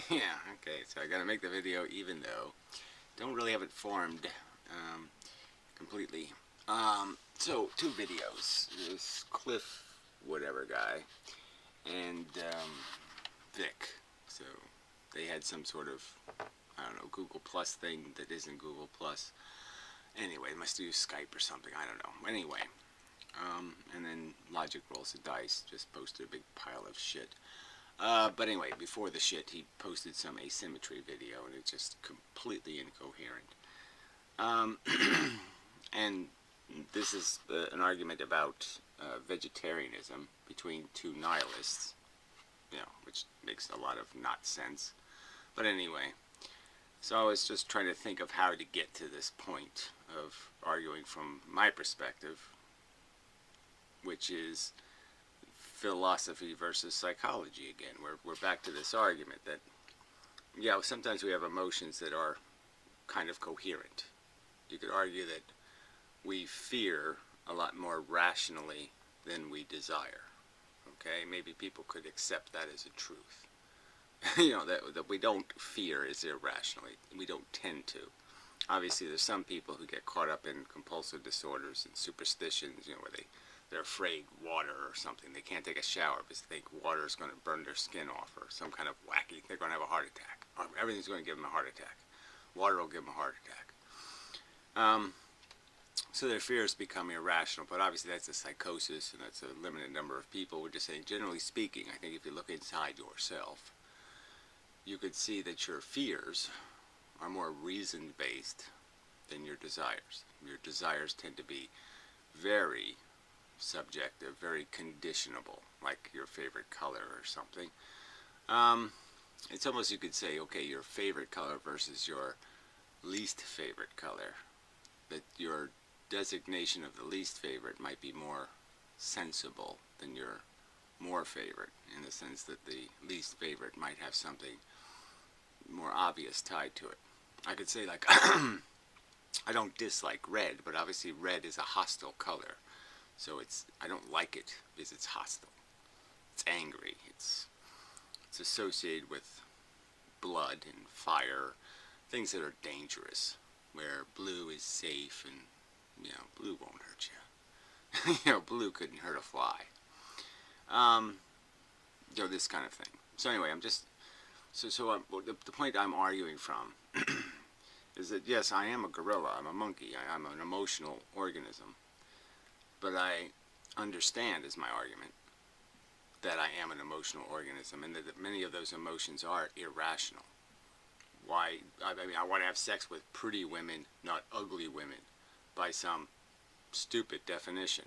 Yeah, okay, so I gotta make the video even though don't really have it formed completely. So two videos. This Cliff whatever guy and Vic. So they had some sort of, I don't know, Google Plus thing that isn't Google Plus. Anyway, they must use Skype or something. I don't know. Anyway, and then Logic Rolls the Dice just posted a big pile of shit. But anyway, before the shit, he posted some asymmetry video, and it's just completely incoherent. Um, and this is an argument about vegetarianism between two nihilists, which makes a lot of not sense. But anyway, so I was just trying to think of how to get to this point of arguing from my perspective, which is philosophy versus psychology again. We're back to this argument that, yeah, sometimes we have emotions that are kind of coherent. You could argue that we fear a lot more rationally than we desire. Okay, maybe people could accept that as a truth. that we don't fear is irrationally. We don't tend to. Obviously, there's some people who get caught up in compulsive disorders and superstitions, where they're afraid water or something. They can't take a shower because they think water is going to burn their skin off or some kind of wacky, they're going to have a heart attack. Or everything's going to give them a heart attack. Water will give them a heart attack. So their fears become irrational, but obviously that's a psychosis and that's a limited number of people. We're just saying, generally speaking, I think if you look inside yourself, you could see that your fears are more reason-based than your desires. Your desires tend to be very subjective, very conditionable, like your favorite color or something. It's almost, you could say, okay, your favorite color versus your least favorite color. That your designation of the least favorite might be more sensible than your more favorite, in the sense that the least favorite might have something more obvious tied to it. I could say, like, I don't dislike red, but obviously red is a hostile color. So I don't like it because it's hostile. It's angry. It's associated with blood and fire, things that are dangerous, where blue is safe and, blue won't hurt you. Blue couldn't hurt a fly. This kind of thing. So anyway, the point I'm arguing from is that, yes, I am a gorilla, I'm a monkey, I'm an emotional organism, but I understand, is my argument, that I am an emotional organism and that many of those emotions are irrational. Why? I want to have sex with pretty women, not ugly women, by some stupid definition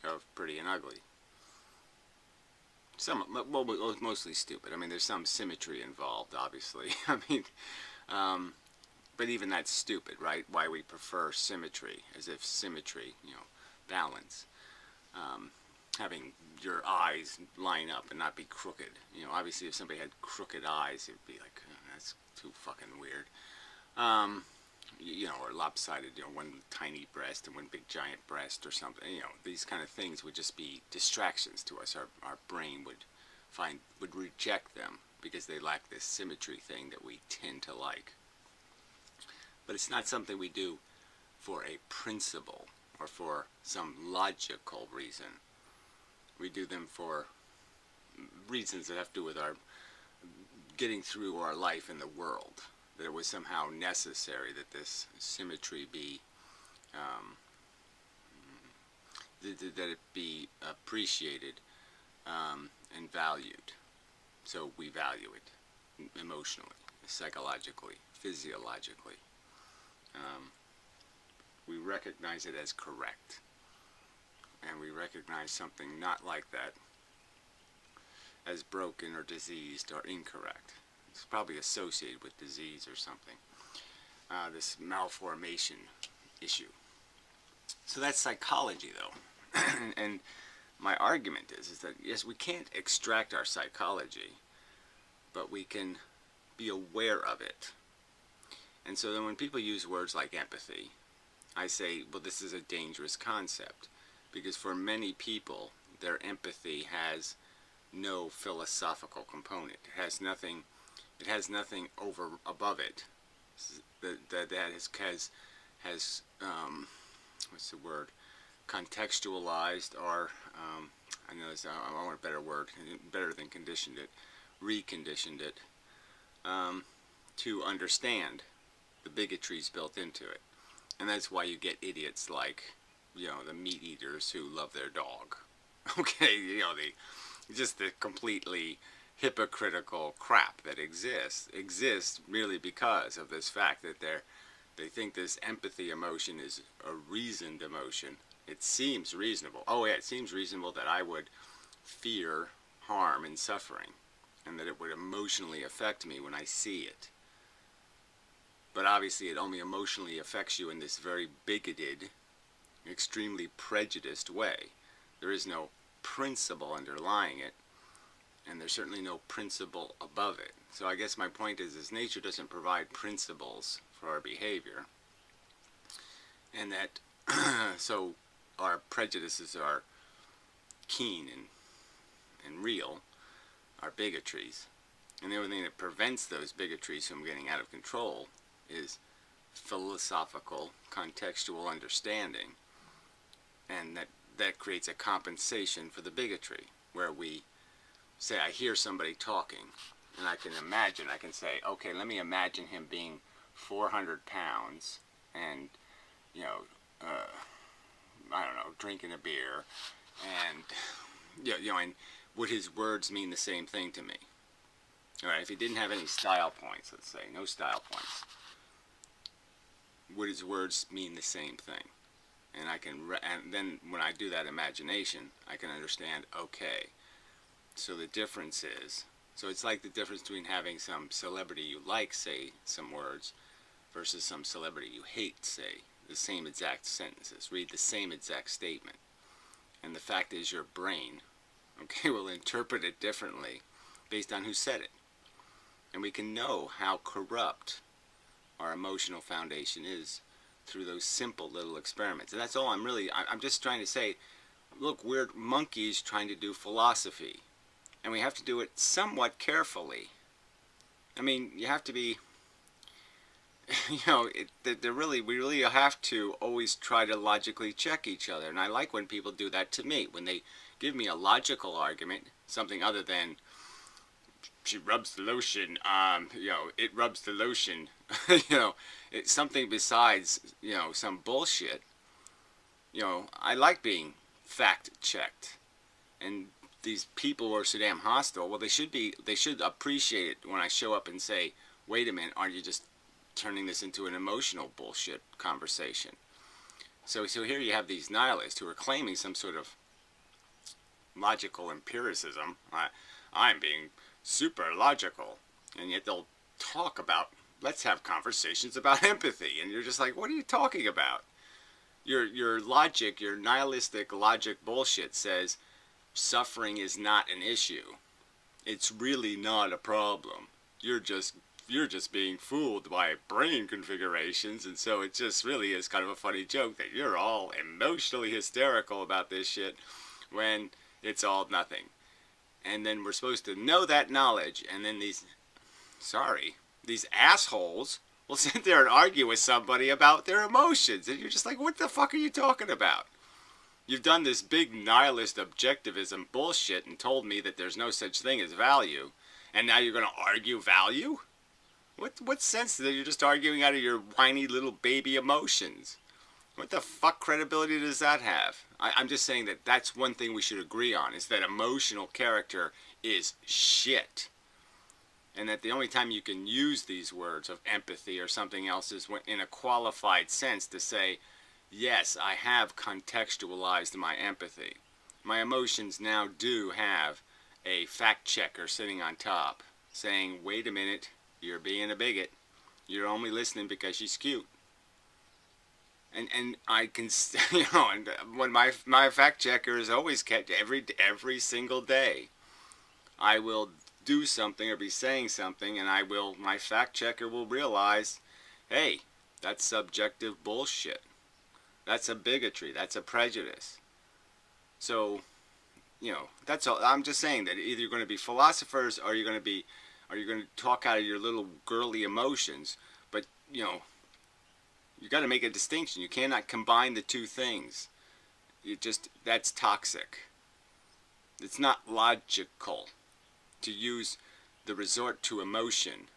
of pretty and ugly. Mostly stupid. There's some symmetry involved, obviously. But even that's stupid, right? Why we prefer symmetry, as if symmetry, balance. Having your eyes line up and not be crooked. Obviously if somebody had crooked eyes, it'd be like, that's too fucking weird. Or lopsided, one tiny breast and one big giant breast or something. These kind of things would just be distractions to us. Our brain would reject them because they lack this symmetry thing that we tend to like. But it's not something we do for a principle or for some logical reason. We do them for reasons that have to do with our getting through our life in the world. That it was somehow necessary that this symmetry be, that it be appreciated and valued. So we value it emotionally, psychologically, physiologically. We recognize it as correct. And we recognize something not like that as broken or diseased or incorrect. It's probably associated with disease or something. This malformation issue. So that's psychology, though. and my argument is that, yes, we can't extract our psychology, but we can be aware of it. And so then when people use words like empathy, I say, well, this is a dangerous concept. Because for many people, their empathy has no philosophical component. It has nothing It has nothing above it that has what's the word, contextualized, or I know I want a better word, better than conditioned it, reconditioned it, to understand the bigotries built into it. And that's why you get idiots like, the meat eaters who love their dog. Okay, just the completely hypocritical crap that exists merely because of this fact that they think this empathy emotion is a reasoned emotion. It seems reasonable. Oh yeah, it seems reasonable that I would fear harm and suffering, and that it would emotionally affect me when I see it. But obviously it only emotionally affects you in this very bigoted, extremely prejudiced way. There is no principle underlying it, and there's certainly no principle above it. So I guess my point is nature doesn't provide principles for our behavior, and that so our prejudices are keen and real, our bigotries, and the only thing that prevents those bigotries from getting out of control is philosophical, contextual understanding, and that creates a compensation for the bigotry, where we say, I hear somebody talking, and I can say, okay, let me imagine him being 400 pounds, and, I don't know, drinking a beer, and, and would his words mean the same thing to me? All right, if he didn't have any style points, let's say, no style points, would his words mean the same thing? And and then when I do that imagination, I can understand, okay, so the difference is, so it's like the difference between having some celebrity you like say some words versus some celebrity you hate say the same exact sentences, read the same exact statement. And the fact is your brain, okay, will interpret it differently based on who said it. And we can know how corrupt our emotional foundation is through those simple little experiments. And that's all I'm just trying to say, look, we're monkeys trying to do philosophy. And we have to do it somewhat carefully. I mean, you have to be, we really have to always try to logically check each other. And I like when people do that to me. When they give me a logical argument, something other than, she rubs the lotion, it rubs the lotion, it's something besides, some bullshit. I like being fact-checked. And these people who are so damn hostile, well, they should appreciate it when I show up and say, wait a minute, aren't you just turning this into an emotional bullshit conversation? So here you have these nihilists who are claiming some sort of logical empiricism. I'm being super logical, and yet they'll talk about, let's have conversations about empathy, and you're just like, what are you talking about? Your logic, your nihilistic logic bullshit says suffering is not an issue. It's really not a problem. You're just being fooled by brain configurations, and so it just really is kind of a funny joke that you're all emotionally hysterical about this shit when it's all nothing. And then we're supposed to know that knowledge, and then these assholes will sit there and argue with somebody about their emotions, and you're just like, what the fuck are you talking about? You've done this big nihilist objectivism bullshit and told me that there's no such thing as value, and now you're going to argue value? What sense that you're just arguing out of your whiny little baby emotions? What the fuck credibility does that have? I'm just saying that that's one thing we should agree on, is that emotional character is shit. And that the only time you can use these words of empathy or something else is when, in a qualified sense, to say, yes, I have contextualized my empathy. My emotions now do have a fact checker sitting on top saying, wait a minute, you're being a bigot. You're only listening because she's cute. And I can, and when my fact checker is always kept every single day, I will do something or be saying something, and my fact checker will realize, hey, that's subjective bullshit. That's a bigotry. That's a prejudice. So, that's all. I'm just saying that either you're going to be philosophers or you're going to be or you're going to talk out of your little girly emotions. But, you know, you got to make a distinction. You cannot combine the two things. That's toxic. It's not logical to use the resort to emotion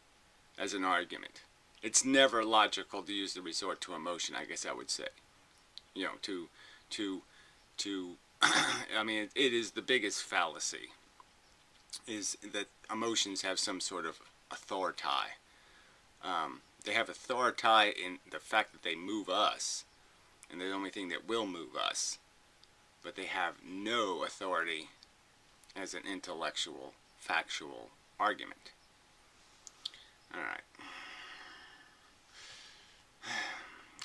as an argument. It's never logical to use the resort to emotion, I guess I would say. You know, I mean, it is the biggest fallacy, is that emotions have some sort of authority. They have authority in the fact that they move us, and they're the only thing that will move us. But they have no authority as an intellectual, factual argument. Alright.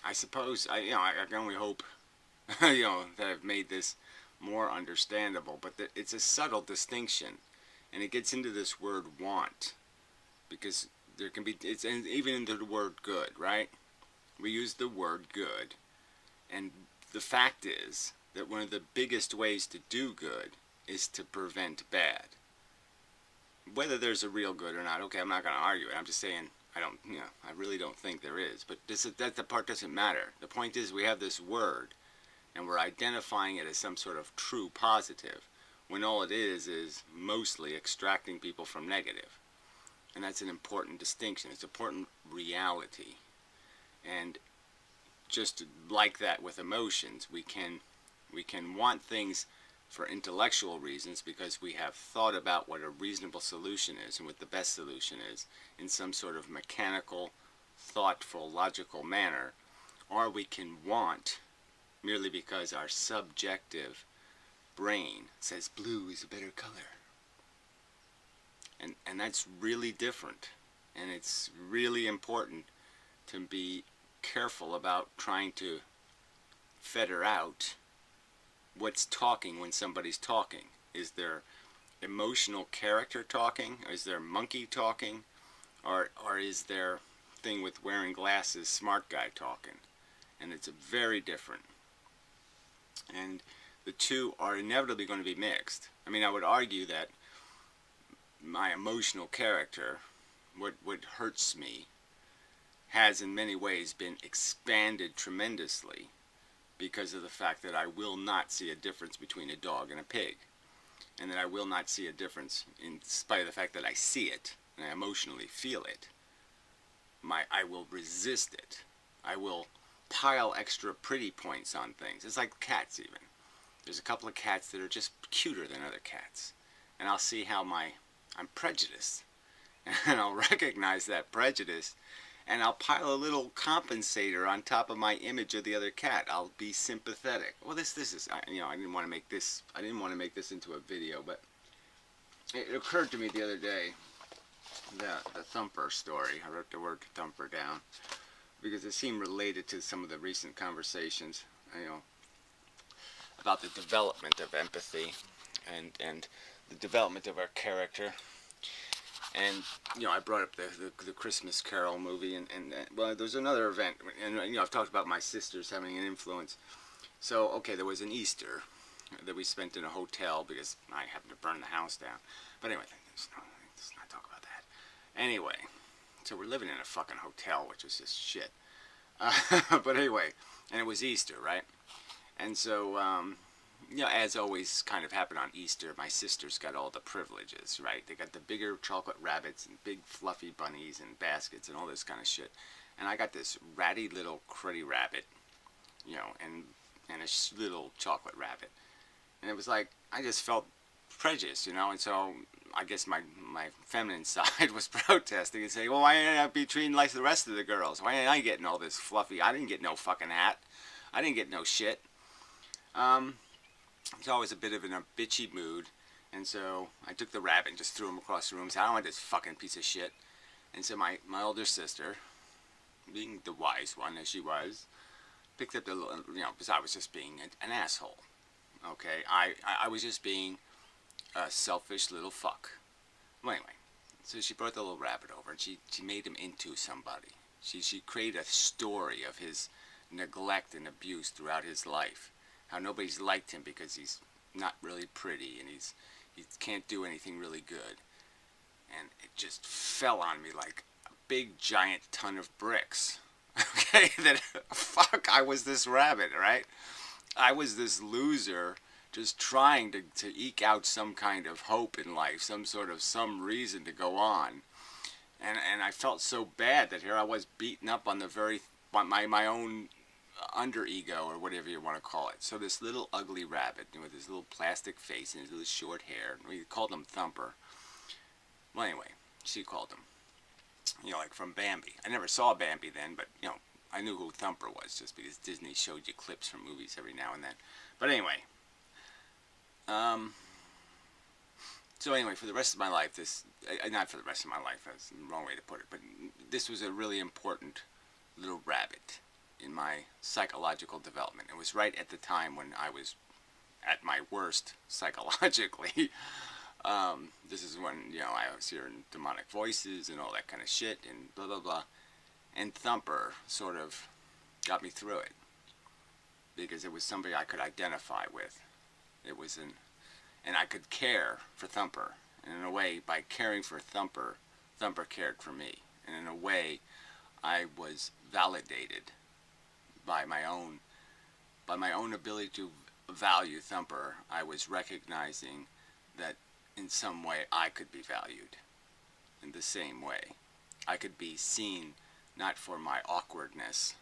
I suppose, I can only hope, that I've made this more understandable, but it's a subtle distinction, and it gets into this word want, because there can be, and even into the word good, right? We use the word good, and the fact is that one of the biggest ways to do good is to prevent bad. Whether there's a real good or not, okay, I'm not going to argue it. I'm just saying, I really don't think there is. But that part doesn't matter. The point is, we have this word, and we're identifying it as some sort of true positive, when all it is mostly extracting people from negative. And that's an important distinction. It's an important reality. And just like that with emotions, we can want things for intellectual reasons because we have thought about what a reasonable solution is and what the best solution is in some sort of mechanical, thoughtful, logical manner. Or we can want merely because our subjective brain says blue is a better color. And that's really different. And it's really important to be careful about trying to fetter out what's talking when somebody's talking. Is there emotional character talking? Is there monkey talking? Or is there thing with wearing glasses, smart guy talking? And it's very different. And the two are inevitably going to be mixed. I mean, I would argue that my emotional character, what hurts me, has in many ways been expanded tremendously because of the fact that I will not see a difference between a dog and a pig. And that I will not see a difference in spite of the fact that I see it and I emotionally feel it. I will resist it. I will pile extra pretty points on things. It's like cats even. There's a couple of cats that are just cuter than other cats. And I'll see how I'm prejudiced. And I'll recognize that prejudice, and I'll pile a little compensator on top of my image of the other cat. I'll be sympathetic. Well, this is, I didn't want to make this into a video, but it occurred to me the other day, the Thumper story. I wrote the word Thumper down because it seemed related to some of the recent conversations, about the development of empathy and the development of our character. And, I brought up the Christmas Carol movie, and well, there's another event, and, I've talked about my sisters having an influence. So, okay, there was an Easter that we spent in a hotel because I happened to burn the house down. But anyway, let's not talk about that. Anyway, so we're living in a fucking hotel, which is just shit. But anyway, and it was Easter, right? And so, as always kind of happened on Easter, my sisters got all the privileges, right? They got the bigger chocolate rabbits and big fluffy bunnies and baskets and all this kind of shit. And I got this ratty little cruddy rabbit, and a little chocolate rabbit. And it was like, I just felt prejudiced, and so I guess my feminine side was protesting and saying, well, why didn't I be treated like the rest of the girls? Why didn't I get all this fluffy? I didn't get no fucking hat. I didn't get no shit. It's always a bit of in a bitchy mood, and so I took the rabbit and just threw him across the room and said, I don't want this fucking piece of shit. And so my older sister, being the wise one as she was, picked up the little, because I was just being an asshole. Okay, I was just being a selfish little fuck. Well, anyway, so she brought the little rabbit over, and she made him into somebody. She created a story of his neglect and abuse throughout his life. How nobody's liked him because he's not really pretty and he can't do anything really good. And it just fell on me like a big giant ton of bricks. Okay, that fuck, I was this rabbit, right? I was this loser just trying to eke out some kind of hope in life, some reason to go on. And I felt so bad that here I was beaten up on the very, my own underego, or whatever you want to call it. So this little ugly rabbit with his little plastic face and his little short hair, we called him Thumper. Well, anyway, she called him, you know, like from Bambi. I never saw Bambi then, but, you know, I knew who Thumper was just because Disney showed you clips from movies every now and then. But anyway, so anyway, for the rest of my life, not for the rest of my life, that's the wrong way to put it, but this was a really important little rabbit in my psychological development. It was right at the time when I was at my worst psychologically. This is when, you know, I was hearing demonic voices and all that kind of shit and blah, blah, blah. And Thumper sort of got me through it because it was somebody I could identify with. It was and I could care for Thumper. And in a way, by caring for Thumper, Thumper cared for me. And in a way, I was validated by my own ability to value Thumper. I was recognizing that in some way I could be valued in the same way. I could be seen not for my awkwardness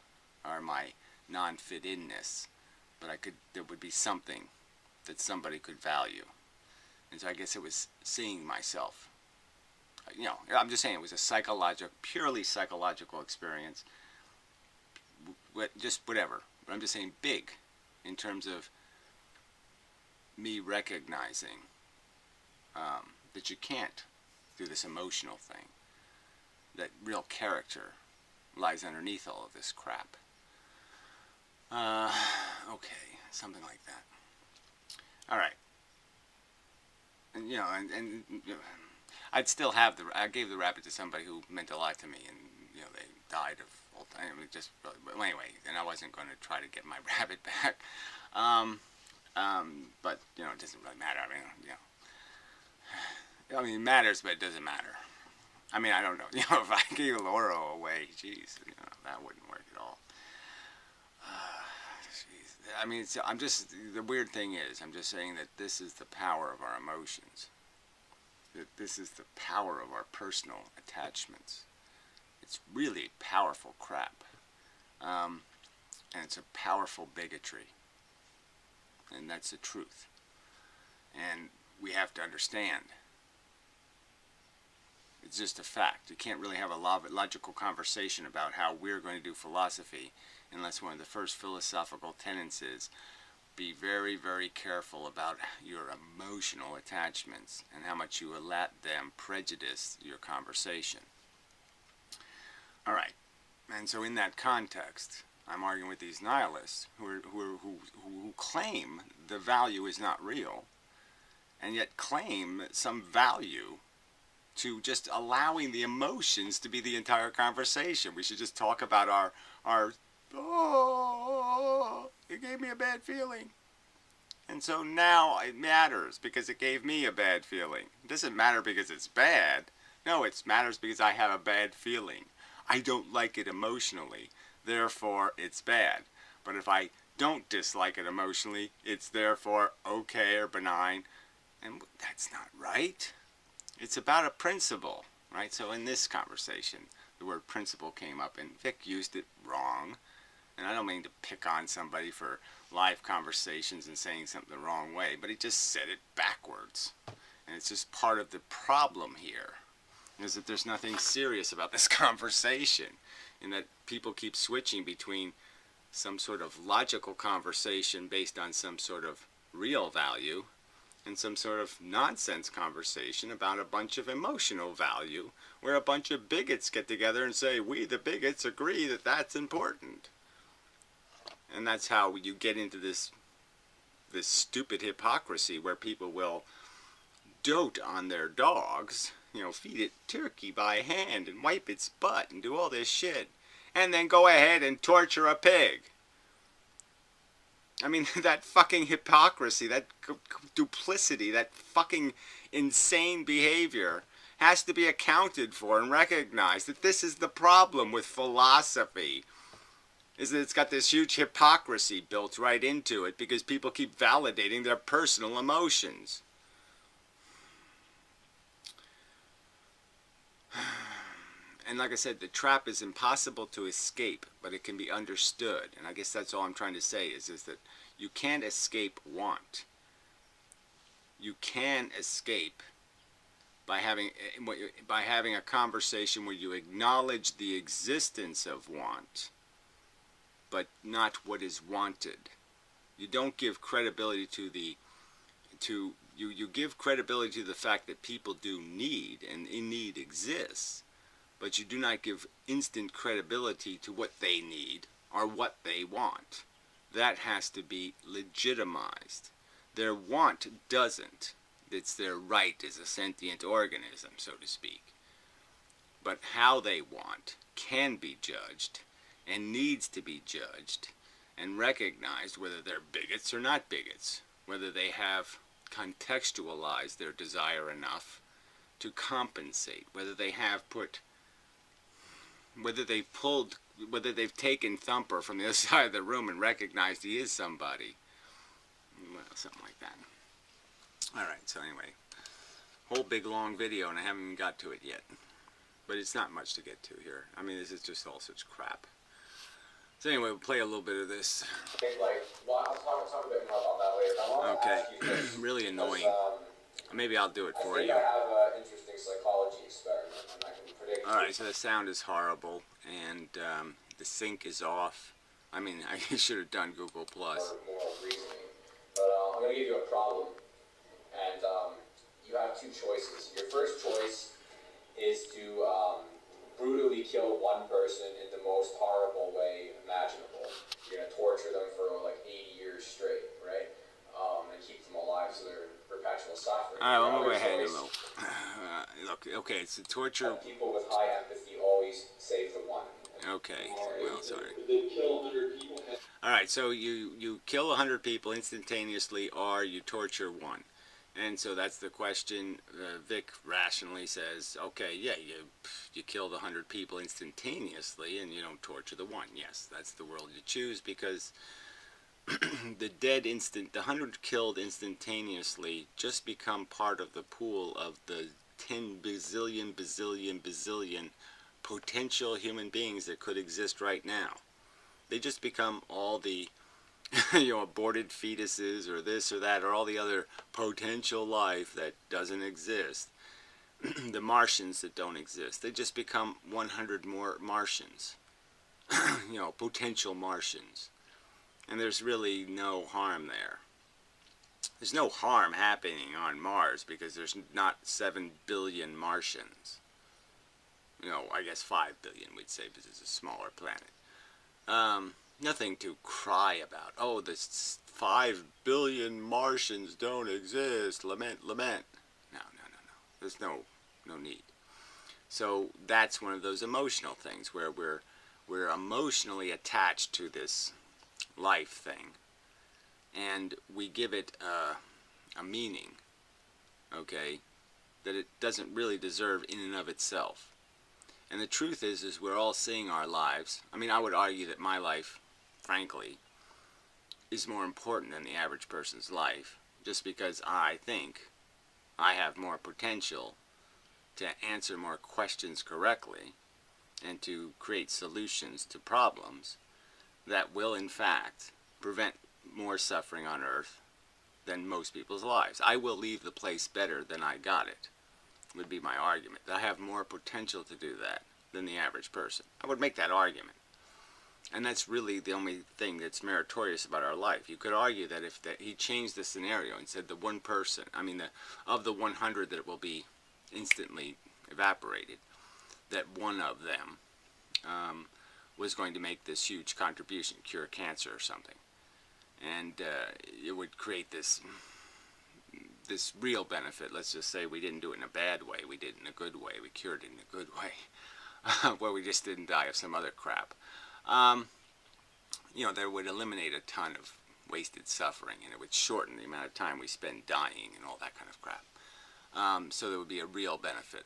or my non-fit-inness, but there would be something that somebody could value. And so I guess it was seeing myself. You know, I'm just saying it was a purely psychological experience. Just whatever. But I'm just saying big in terms of me recognizing that you can't do this emotional thing. That real character lies underneath all of this crap. Okay, something like that. All right. And, you know, and you know, I gave the rabbit to somebody who meant a lot to me, and, you know, they died of old time. I mean, just, well, anyway, and I wasn't going to try to get my rabbit back. But, you know, it doesn't really matter. I mean, you know, it matters, but it doesn't matter. I mean, I don't know. You know, if I gave Laura away, jeez, you know, that wouldn't work at all. I mean, the weird thing is, I'm just saying that this is the power of our emotions. That this is the power of our personal attachments. It's really powerful crap. And it's a powerful bigotry. And that's the truth. And we have to understand. It's just a fact. You can't really have a logical conversation about how we're going to do philosophy unless one of the first philosophical tenets is be very, very careful about your emotional attachments and how much you let them prejudice your conversation. All right. And so in that context, I'm arguing with these nihilists who claim the value is not real and yet claim some value to just allowing the emotions to be the entire conversation. We should just talk about our oh, it gave me a bad feeling. And so now it matters because it gave me a bad feeling. It doesn't matter because it's bad. No, it matters because I have a bad feeling. I don't like it emotionally, therefore it's bad. But if I don't dislike it emotionally, it's therefore okay or benign. And that's not right. It's about a principle, right? So in this conversation, the word principle came up, and Vic used it wrong. And I don't mean to pick on somebody for live conversations and saying something the wrong way, but he just said it backwards. And it's just part of the problem here, is that there's nothing serious about this conversation, in that people keep switching between some sort of logical conversation based on some sort of real value and some sort of nonsense conversation about a bunch of emotional value, where a bunch of bigots get together and say, we the bigots agree that that's important. And that's how you get into this stupid hypocrisy where people will dote on their dogs, you know, feed it turkey by hand and wipe its butt and do all this shit, and then go ahead and torture a pig. I mean, that fucking hypocrisy, that duplicity, that fucking insane behavior has to be accounted for and recognized. That this is the problem with philosophy, is that it's got this huge hypocrisy built right into it because people keep validating their personal emotions. And like I said, the trap is impossible to escape, but it can be understood. And I guess that's all I'm trying to say is that you can't escape want. You can escape by having a conversation where you acknowledge the existence of want, but not what is wanted. You don't give credibility to you give credibility to the fact that people do need, and in need exists, but you do not give instant credibility to what they need or what they want. That has to be legitimized. Their want doesn't. It's their right as a sentient organism, so to speak. But how they want can be judged and needs to be judged and recognized, whether they're bigots or not bigots, whether they have contextualized their desire enough to compensate, whether they have whether they've taken Thumper from the other side of the room and recognized he is somebody. Well, something like that. Alright, so anyway, whole big long video and I haven't even got to it yet. But it's not much to get to here. I mean, this is just all such crap. So anyway, we'll play a little bit of this. I'll talk a bit more about that later. I want to ask you this, really annoying. Maybe I'll do it for you. I have an interesting psychology experiment, and I can predict. Alright, so the sound is horrible, and the sync is off. I mean, I should have done Google+. More reasoning. But I'm going to give you a problem, and you have two choices. Your first choice is to brutally kill one person in the most horrible way imaginable. You're going to torture them for like 80 years straight, right? And keep them alive so they're in perpetual suffering. Alright, well, I'm going to go ahead and look. Look, okay, it's a torture. People with high empathy always save the one. Okay, well, sorry. Alright, so you kill 100 people instantaneously, or you torture one. And so that's the question. Vic rationally says, okay, yeah, you killed 100 people instantaneously and you don't torture the one. Yes, that's the world you choose, because the 100 killed instantaneously just become part of the pool of the 10 bazillion potential human beings that could exist right now. They just become all the aborted fetuses or this or that or all the other potential life that doesn't exist. The Martians that don't exist. They just become 100 more Martians. Potential Martians. And there's really no harm there. There's no harm happening on Mars because there's not 7 billion Martians. I guess 5 billion we'd say because it's a smaller planet. Nothing to cry about. Oh, the 5 billion Martians don't exist. Lament, lament. No. There's no need. So that's one of those emotional things where we're emotionally attached to this life thing, and we give it a meaning, okay, that it doesn't really deserve in and of itself. And the truth is we're all seeing our lives. I mean, I would argue that my life, frankly, is more important than the average person's life, just because I think I have more potential to answer more questions correctly and to create solutions to problems that will, in fact, prevent more suffering on Earth than most people's lives. I will leave the place better than I got it, would be my argument. I have more potential to do that than the average person. I would make that argument. And that's really the only thing that's meritorious about our life. You could argue that if he changed the scenario and said the one person, of the 100 that will be instantly evaporated, that one of them was going to make this huge contribution, cure cancer or something. And it would create this real benefit. Let's just say we didn't do it in a bad way, we did it in a good way, we cured it in a good way, where we just didn't die of some other crap. That would eliminate a ton of wasted suffering, and it would shorten the amount of time we spend dying and all that kind of crap. So there would be a real benefit.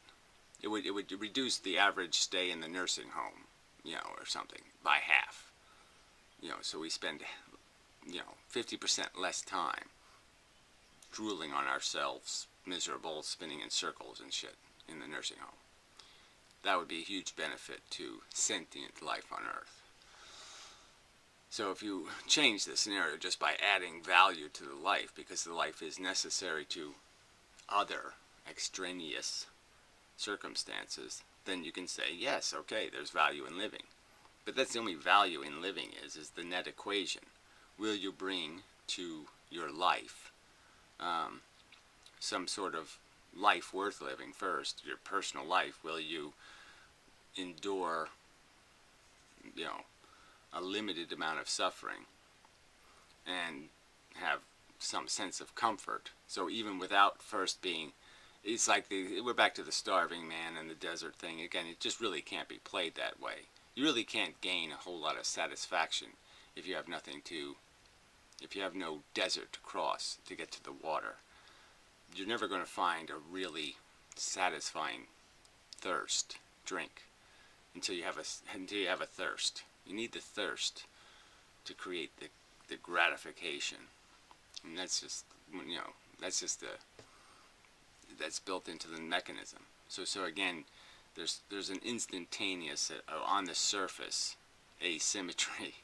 it would reduce the average stay in the nursing home, or something by half. So we spend 50% less time drooling on ourselves, miserable, spinning in circles and shit in the nursing home. That would be a huge benefit to sentient life on Earth. So if you change the scenario just by adding value to the life, because the life is necessary to other extraneous circumstances, then you can say, yes, okay, there's value in living. But that's the only value in living is the net equation. Will you bring to your life some sort of life worth living first, your personal life? Will you endure, a limited amount of suffering and have some sense of comfort? So even without first being, it's like we're back to the starving man and the desert thing again. It just really can't be played that way. You really can't gain a whole lot of satisfaction if you have no desert to cross to get to the water. You're never going to find a really satisfying thirst drink until you have a thirst. You need the thirst to create the gratification, and that's built into the mechanism. So again, there's an instantaneous, on the surface, asymmetry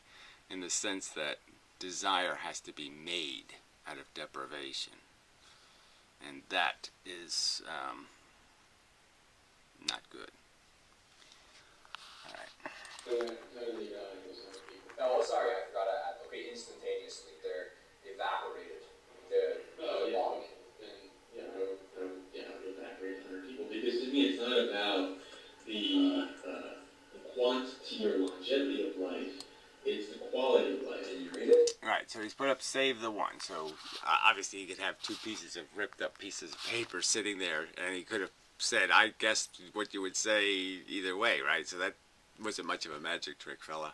in the sense that desire has to be made out of deprivation, and that is not good. All right. Oh, sorry, I forgot to add. Okay, instantaneously, they're evaporated. The bomb. Evaporate 100 people, because to me it's not about the quantity or longevity of life, it's the quality of life. Did you read it? Right, so he's put up save the one. So obviously he could have two pieces of ripped up pieces of paper sitting there, and he could have said, I guessed what you would say either way, right? So that wasn't much of a magic trick, fella.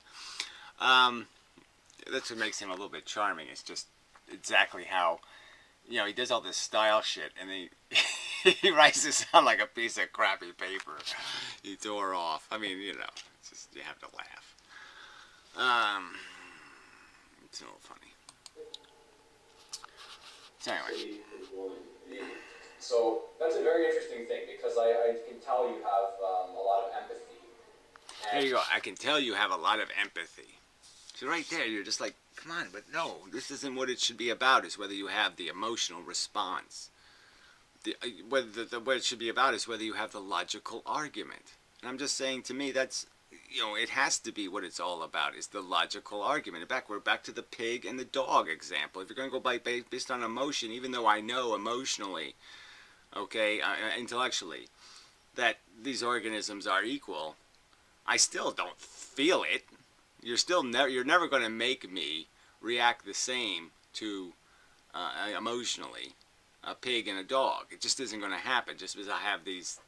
That's what makes him a little bit charming. It's just exactly how, he does all this style shit, and he writes this on like a piece of crappy paper he tore off. I mean, it's just, you have to laugh. It's a little funny. So anyway. So that's a very interesting thing, because I can tell you have a lot of empathy. There you go. I can tell you have a lot of empathy. So right there, you're just like, come on, but no, this isn't what it should be about, is whether you have the emotional response. What it should be about is whether you have the logical argument. And I'm just saying, to me, that's, it has to be what it's all about, is the logical argument. We're back to the pig and the dog example. If you're going to go based on emotion, even though I know emotionally, okay, intellectually, that these organisms are equal, I still don't feel it. You're never going to make me react the same to emotionally a pig and a dog. It just isn't going to happen. Just because I have these,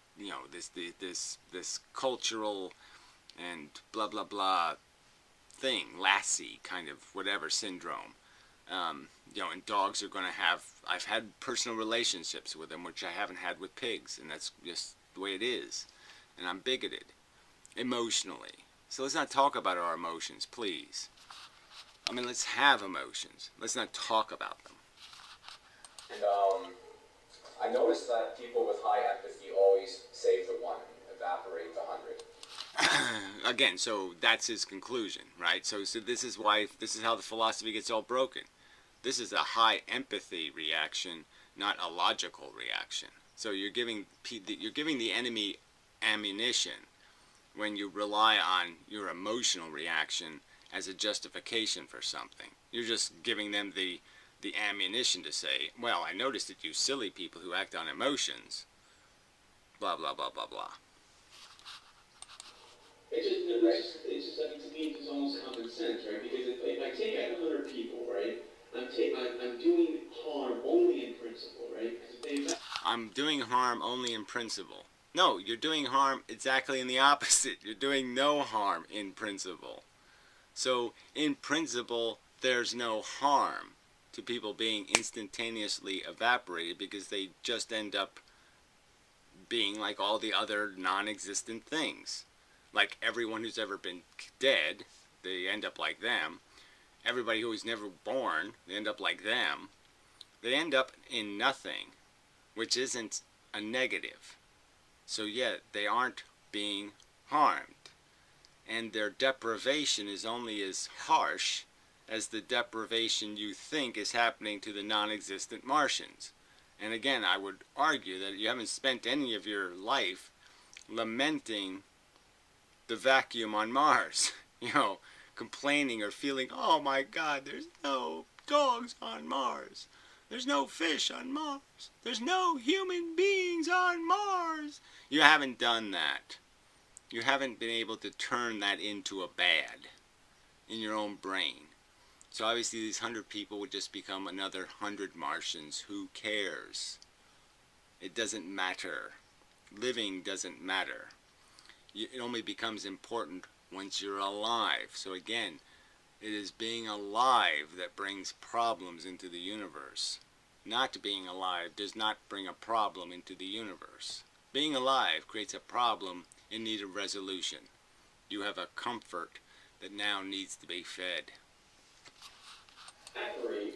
this cultural and blah blah blah thing, Lassie kind of whatever syndrome. And dogs are going to have. I've had personal relationships with them, which I haven't had with pigs, and that's just the way it is. And I'm bigoted emotionally. So let's not talk about our emotions, please. I mean, let's have emotions. Let's not talk about them. And I noticed that people with high empathy always save the one, evaporate the 100. Again, so that's his conclusion, right? So this is how the philosophy gets all broken. This is a high empathy reaction, not a logical reaction. So you're giving the enemy ammunition when you rely on your emotional reaction as a justification for something. You're just giving them the ammunition to say, well, I noticed that you silly people who act on emotions, blah, blah, blah, blah, blah. It's just, I mean, to me, it's almost common sense, right? Because if I take out 100 people, right, I'm doing harm only in principle, right? I'm doing harm only in principle. No, you're doing harm exactly in the opposite. You're doing no harm in principle. So, in principle, there's no harm to people being instantaneously evaporated, because they just end up being like all the other non-existent things. Like everyone who's ever been dead, they end up like them. Everybody who was never born, they end up like them. They end up in nothing, which isn't a negative. So yet they aren't being harmed. And their deprivation is only as harsh as the deprivation you think is happening to the non-existent Martians. And again, I would argue that you haven't spent any of your life lamenting the vacuum on Mars, you know, complaining or feeling, oh my God, there's no dogs on Mars. There's no fish on Mars. There's no human beings on Mars. You haven't done that. You haven't been able to turn that into a bad in your own brain. So obviously these 100 people would just become another 100 Martians. Who cares? It doesn't matter. Living doesn't matter. It only becomes important once you're alive. So again, it is being alive that brings problems into the universe. Not being alive does not bring a problem into the universe. Being alive creates a problem in need of resolution. You have a comfort that now needs to be fed. Operate,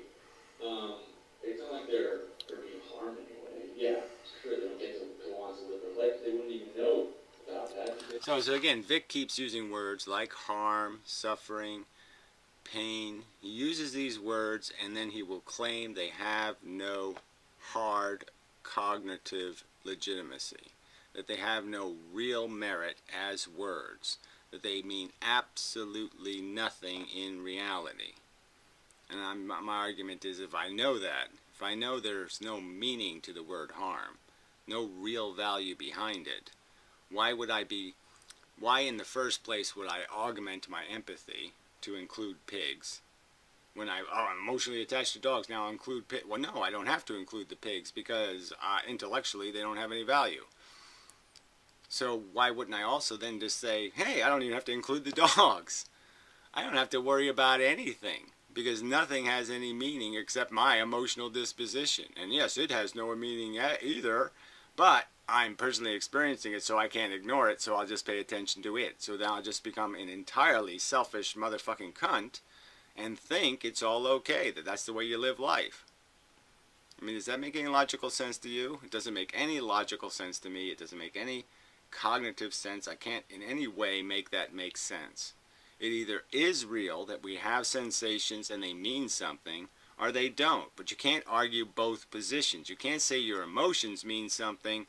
it's not like they're being harmed anyway. Yeah, sure, they don't get to go on to live their life. They wouldn't even know about that. So again, Vic keeps using words like harm, suffering, pain. He uses these words and then he will claim they have no hard cognitive legitimacy, that they have no real merit as words, that they mean absolutely nothing in reality. And my argument is, if I know that, if I know there's no meaning to the word harm, no real value behind it, why in the first place would I augment my empathy to include pigs? When I'm emotionally attached to dogs, now I'll include pigs. Well, no, I don't have to include the pigs because intellectually they don't have any value. So why wouldn't I also then just say, hey, I don't even have to include the dogs. I don't have to worry about anything because nothing has any meaning except my emotional disposition. And yes, it has no meaning either, but I'm personally experiencing it, so I can't ignore it, so I'll just pay attention to it. So now I'll just become an entirely selfish motherfucking cunt and think it's all okay, that that's the way you live life. I mean, does that make any logical sense to you? It doesn't make any logical sense to me. It doesn't make any cognitive sense. I can't in any way make that make sense. It either is real, that we have sensations and they mean something, or they don't. But you can't argue both positions. You can't say your emotions mean something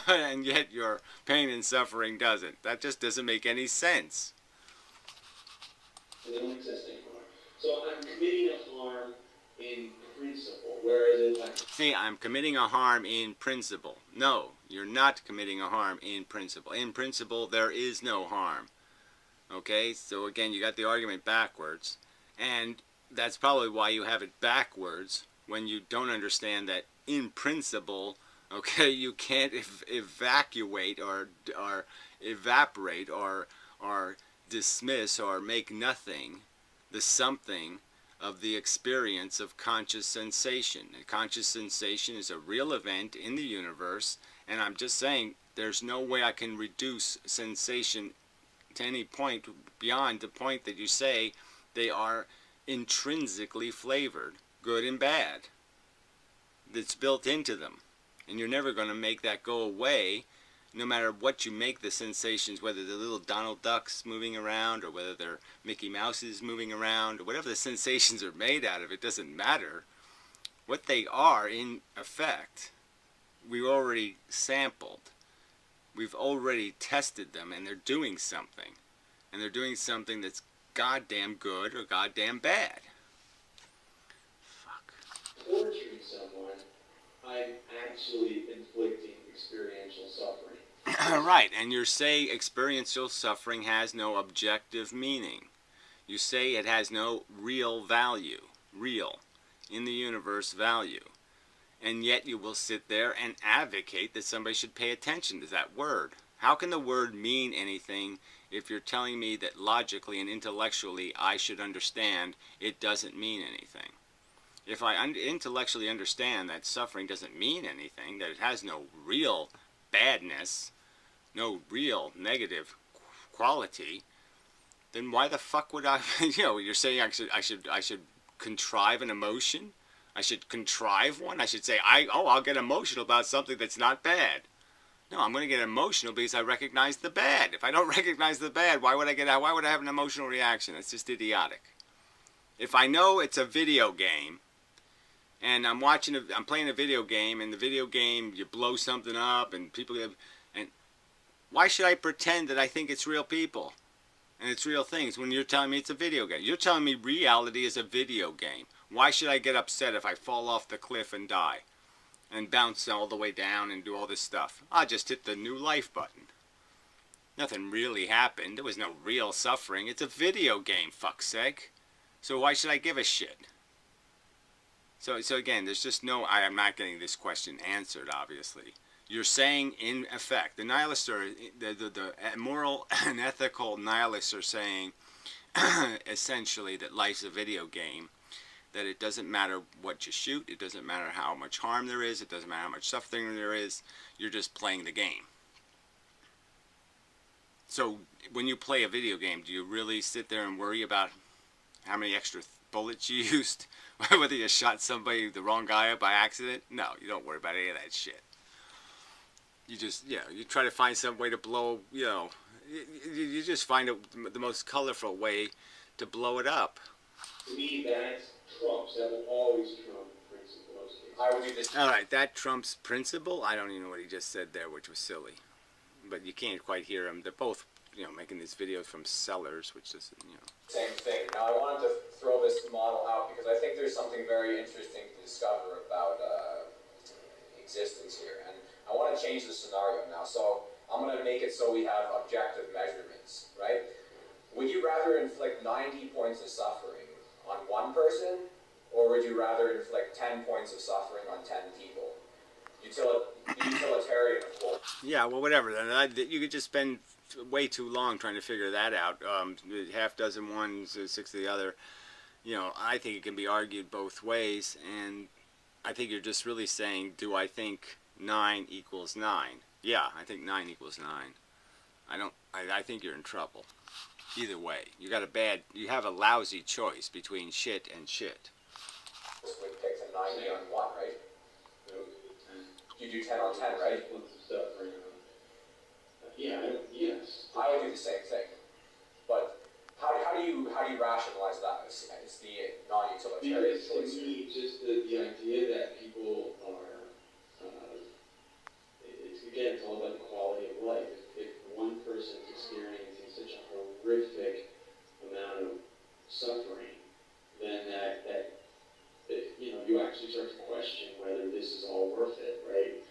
and yet your pain and suffering doesn't. That just doesn't make any sense. They don't exist anymore. So I'm committing a harm in principle, whereas it's like... See, I'm committing a harm in principle. No, you're not committing a harm in principle. In principle, there is no harm. Okay, so again, you got the argument backwards, and that's probably why you have it backwards when you don't understand that in principle, okay, you can't evacuate or evaporate or dismiss or make nothing the something of the experience of conscious sensation. A conscious sensation is a real event in the universe, and I'm just saying there's no way I can reduce sensation to any point beyond the point that you say they are intrinsically flavored, good and bad. That's built into them. And you're never going to make that go away, no matter what you make the sensations, whether they're little Donald Ducks moving around, or whether they're Mickey Mouses moving around, or whatever the sensations are made out of, it doesn't matter. What they are, in effect, we already sampled. We've already tested them, and they're doing something. And they're doing something that's goddamn good or goddamn bad. Fuck. Torturing someone, I'm actually inflicting experiential suffering. Right, and you say experiential suffering has no objective meaning. You say it has no real value, real, in the universe value. And yet you will sit there and advocate that somebody should pay attention to that word. How can the word mean anything if you're telling me that logically and intellectually I should understand it doesn't mean anything? If I intellectually understand that suffering doesn't mean anything, that it has no real badness, no real negative quality, then why the fuck would I, you know, you're saying I should contrive an emotion? I should contrive one? I should say, I'll get emotional about something that's not bad. No, I'm going to get emotional because I recognize the bad. If I don't recognize the bad, why would I have an emotional reaction? It's just idiotic. If I know it's a video game, and I'm playing a video game, and the video game, you blow something up, and and why should I pretend that I think it's real people, and it's real things, when you're telling me it's a video game? You're telling me reality is a video game. Why should I get upset if I fall off the cliff and die? And bounce all the way down and do all this stuff? I just hit the new life button. Nothing really happened. There was no real suffering. It's a video game, fuck's sake. So why should I give a shit? So again, there's just no... I'm not getting this question answered, obviously. You're saying, in effect, the nihilists are... The moral and ethical nihilists are saying, essentially, that life's a video game. That it doesn't matter what you shoot, it doesn't matter how much harm there is, it doesn't matter how much suffering there is, you're just playing the game. So when you play a video game, do you really sit there and worry about how many extra bullets you used? Whether you shot somebody, the wrong guy up by accident? No, you don't worry about any of that shit. You just, you try to find some way to blow, you just find the most colorful way to blow it up. To me, that's trumps. That will always trump principle. I would do this. All right, that trumps principle. I don't even know what he just said there, which was silly. But you can't quite hear him. They're both, making these videos from cellars, which is, Same thing. Now, I wanted to throw this model out because I think there's something very interesting to discover about existence here. And I want to change the scenario now. So I'm going to make it so we have objective measurements, right? Would you rather inflict 90 points of suffering on one person, or would you rather inflict 10 points of suffering on 10 people? Utilitarian, of course. Yeah, well, whatever. You could just spend way too long trying to figure that out. Half dozen one, 6 of the other. I think it can be argued both ways, and I think you're just really saying, do I think 9 equals 9? Yeah, I think 9 equals 9. I think you're in trouble. Either way, you have a lousy choice between shit and shit. We picked a 90 on 1, right? You do 10 on 10, right? Yeah, yes. I would do the same thing. But how do you rationalize that? It's the non-utilitarian Because choice. to me, just the idea that people are, it's all about the quality of life. If one person's experiencing such a horrific amount of suffering, then you actually start to question whether this is all worth it, right?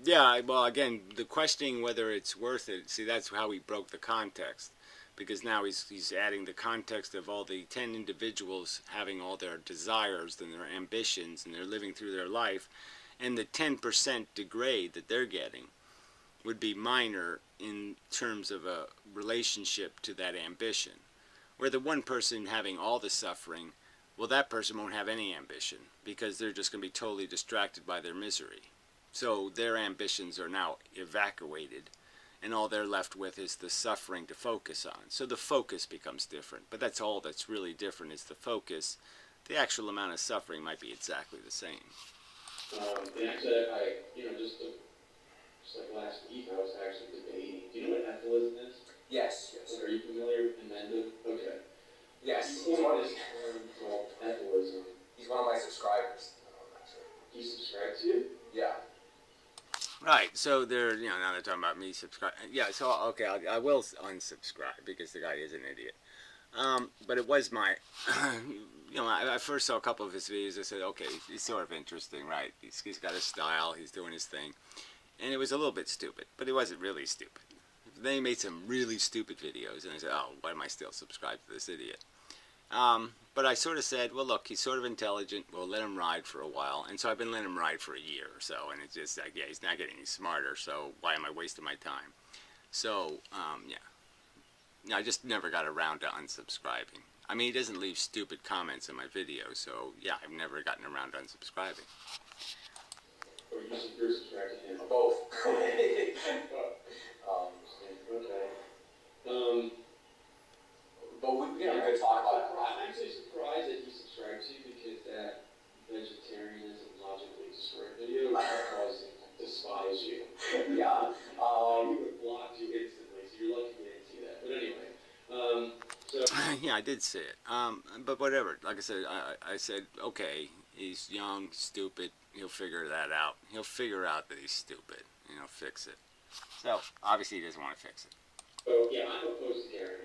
Yeah, well, again, the questioning whether it's worth it, see, that's how he broke the context. Because now he's adding the context of all the 10 individuals having all their desires and their ambitions, and they're living through their life, and the 10% degrade that they're getting would be minor in terms of a relationship to that ambition. Where the one person having all the suffering, well, that person won't have any ambition because they're just going to be totally distracted by their misery. So their ambitions are now evacuated, and all they're left with is the suffering to focus on. So the focus becomes different, but that's all that's really different is the focus. The actual amount of suffering might be exactly the same. And actually, just like last week, I was actually debating. Do you know what ethylism is? Yes. Are you familiar? Amanda? Okay. Yes. He's one of this term called ethylism. He's one of my subscribers. He subscribes to you? Yeah. Right, so they're, now they're talking about me subscribing. Yeah, so, okay, I will unsubscribe because the guy is an idiot. But it was my, I first saw a couple of his videos. I said, okay, he's sort of interesting, right? He's got a style, he's doing his thing. And it was a little bit stupid, but it wasn't really stupid. They made some really stupid videos, and I said, oh, why am I still subscribed to this idiot? But I sort of said, well, look, he's sort of intelligent. We'll let him ride for a while. And so I've been letting him ride for a year or so. And it's just like, yeah, he's not getting any smarter. So why am I wasting my time? So, yeah. I just never got around to unsubscribing. I mean, he doesn't leave stupid comments in my videos. So, yeah, I've never gotten around to unsubscribing. Or you're subscribed to him? Both. Okay. But we can have a good talk about it. I'm actually surprised that he subscribed to you, because that vegetarianism logically destroyed video would cause him to despise you. Yeah. He would have blocked you instantly, so you're lucky you didn't see that. But anyway, Yeah, I did see it. But whatever. Like I said, I said, okay, he's young, stupid. He'll figure that out. He'll figure out that he's stupid, and he'll fix it. So obviously he doesn't want to fix it. so yeah, I'm opposed to Gary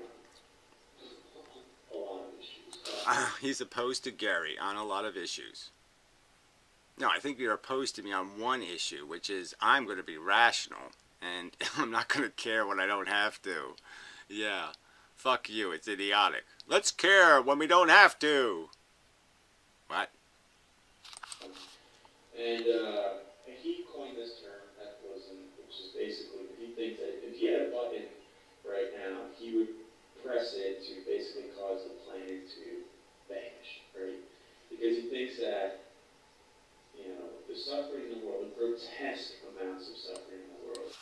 on a lot of issues. He's opposed to Gary on a lot of issues. No, I think you're opposed to me on one issue, which is I'm going to be rational, and I'm not going to care when I don't have to. Yeah, fuck you, it's idiotic. Let's care when we don't have to. What? And he coined this term, ethicalism, which is basically, he thinks that if he had a button right now, he would press it to basically cause the planet to vanish, right? Because he thinks that, the suffering in the world, the grotesque amounts of suffering in the world.